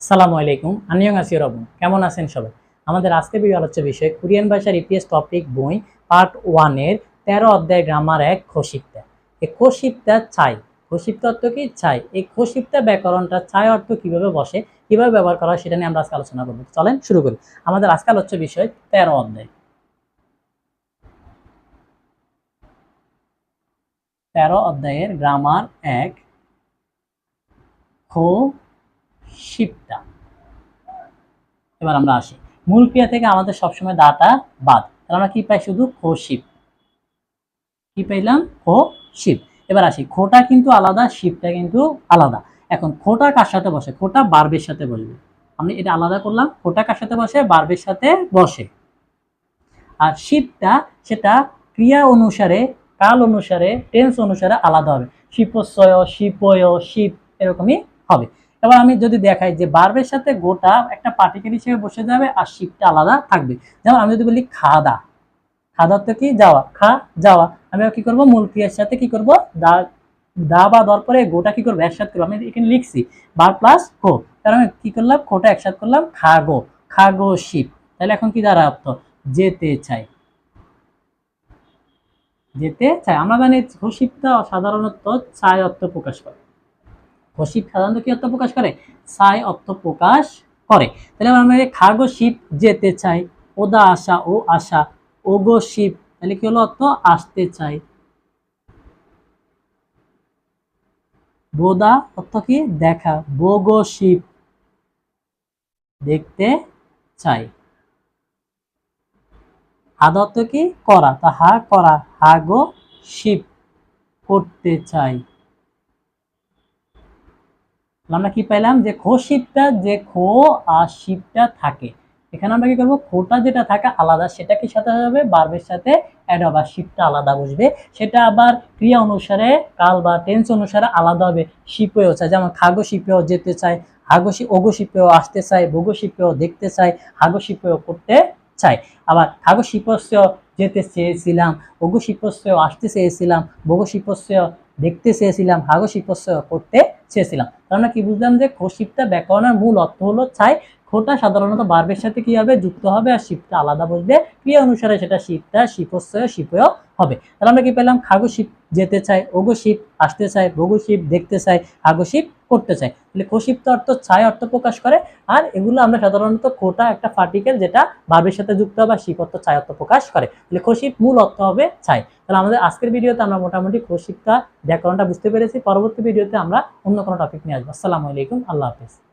সালামু আলাইকুম, আনিয়ংহাসিও রবন। কেমন আছেন সবাই? আমাদের আজকে ভিডিও আলোচ্য বিষয় কোরিয়ান ভাষার ইপিএস টপিক বই পার্ট 1 এর 13 অধ্যায় গ্রামার 1 খোশিপ্তা। এই খোশিপ্তা ছাই। খোশিপ্তা অর্থ কি? ছাই। এই খোশিপ্তা ব্যাকরণটা ছাই অর্থ কিভাবে বসে, কিভাবে ব্যবহার করা হয় সেটা নিয়ে আমরা আজকে আলোচনা করব। চলেন শুরু করি। আমাদের আজকে আলোচ্য বিষয় 13 অধ্যায়। 13 অধ্যায়ের গ্রামার 1 খোশিপ্তা। এবার আমরা আসি মূল ক্রিয়া থেকে আমাদের সবসময় দাটা বাদ, তাহলে আমরা কি পাই? শুধু খোশিপ। কি পাইলাম? খোশিপ। এবার আসি, খোটা কিন্তু আলাদা, শিপটা কিন্তু আলাদা। এখন খোটা কার সাথে বসে? খোটা বার্বের সাথে বসবে। আমি এটা আলাদা করলাম। খোটা কার সাথে বসে? বার্বের সাথে বসে। আর শিপটা সেটা ক্রিয়া অনুসারে, কাল অনুসারে, টেন্স অনুসারে আলাদা হবে। শিপস্বয়, শিপয়, শিপ এরকমই হবে। এবার আমি যদি দেখাই যে বার্বের সাথে গোটা একটা পার্টিকেল হিসেবে বসে যাবে আর শিপটা আলাদা থাকবে। যেমন আমি যদি বলি খাদা, খাদা অর্থ কি? যাওয়া। খা যাওয়া। আমি কি করব? মূল ক্রিয়ার সাথে কি করব? দা দা বা দর পরে গোটা কি করব? একসাথে করব। আমি এখানে লিখছি বার প্লাস গো, তার আমি কি করলাম? খোটা একসাথে করলাম, খাগো, খাগো শিপ। তাহলে এখন কি দ্বারা অর্থ? যেতে চাই, যেতে চাই। আমরা জানি খসিপটা সাধারণত চাই অর্থ প্রকাশ করে। খসিপ সাধারণত কি অর্থ প্রকাশ করে? চাই অর্থ প্রকাশ করে। তাহলে আমরা খাগো শিপ যেতে চাই, ওদা আসা, ও আসা, ওগো শিপ, তাহলে কি হলো অর্থ? আসতে চাই। বোদা অর্থ কি? দেখা, বোগো শিপ দেখতে চাই। হাদা অর্থ কি? করা, তা হা করা, হাগো শিপ করতে চাই। আমরা কি পাইলাম? যে খো শিপটা, যে খো আর শিপটা থাকে, এখানে আমরা কি করবো? খোটা যেটা থাকে আলাদা, সেটা কি সাথে হবে? বার্বের সাথে অ্যাড হবে, শিপটা আলাদা বসবে। সেটা আবার ক্রিয়া অনুসারে, কাল বা টেন্স অনুসারে আলাদা হবে। শিপেও চাই, যেমন খাগো শিপেও যেতে চাই, হাগো ওগো শিপেও আসতে চাই, ভোগো শিপেও দেখতে চাই, হাগো শিপেও করতে চাই। আবার হাগো শিপস্য যেতে চেয়েছিলাম, ওগো শিপস্য আসতে চেয়েছিলাম, ভোগো শিপস্য দেখতে চেয়েছিলাম, হাগো শিপস্য করতে চেয়েছিলাম। আমরা কি বুঝলাম? যে খোশিপটা ব্যাকরণের মূল অর্থ হলো ছাই। খোটা সাধারণত বার্বের সাথে কি হবে? যুক্ত হবে, আর শিপটা আলাদা বসবে। ক্রিয়া অনুসারে সেটা শিপটা শিপস্যয় শিপয় হবে। তাহলে আমরা কি পেলাম? খাগো শিপ যেতে চাই, ওগো শিপ আসতে চাই, ভোগো শিপ দেখতে চাই, হাগো শিপ করতে চাই। তাহলে খোশিপ্ত অর্থ ছাই অর্থ প্রকাশ করে। আর এগুলো আমরা সাধারণত খোটা একটা পার্টিকেল যেটা বার্বের সাথে যুক্ত হবে, শিপ অর্থ ছাই অর্থ প্রকাশ করে। তাহলে খোশিপ মূল অর্থ হবে ছাই। তাহলে আমাদের আজকের ভিডিওতে আমরা মোটামুটি খোশিপটা ব্যাকরণটা বুঝতে পেরেছি। পরবর্তী ভিডিওতে আমরা অন্য কোনো টপিক নিয়ে আসবো। আসসালামু আলাইকুম, আল্লাহ হাফেজ।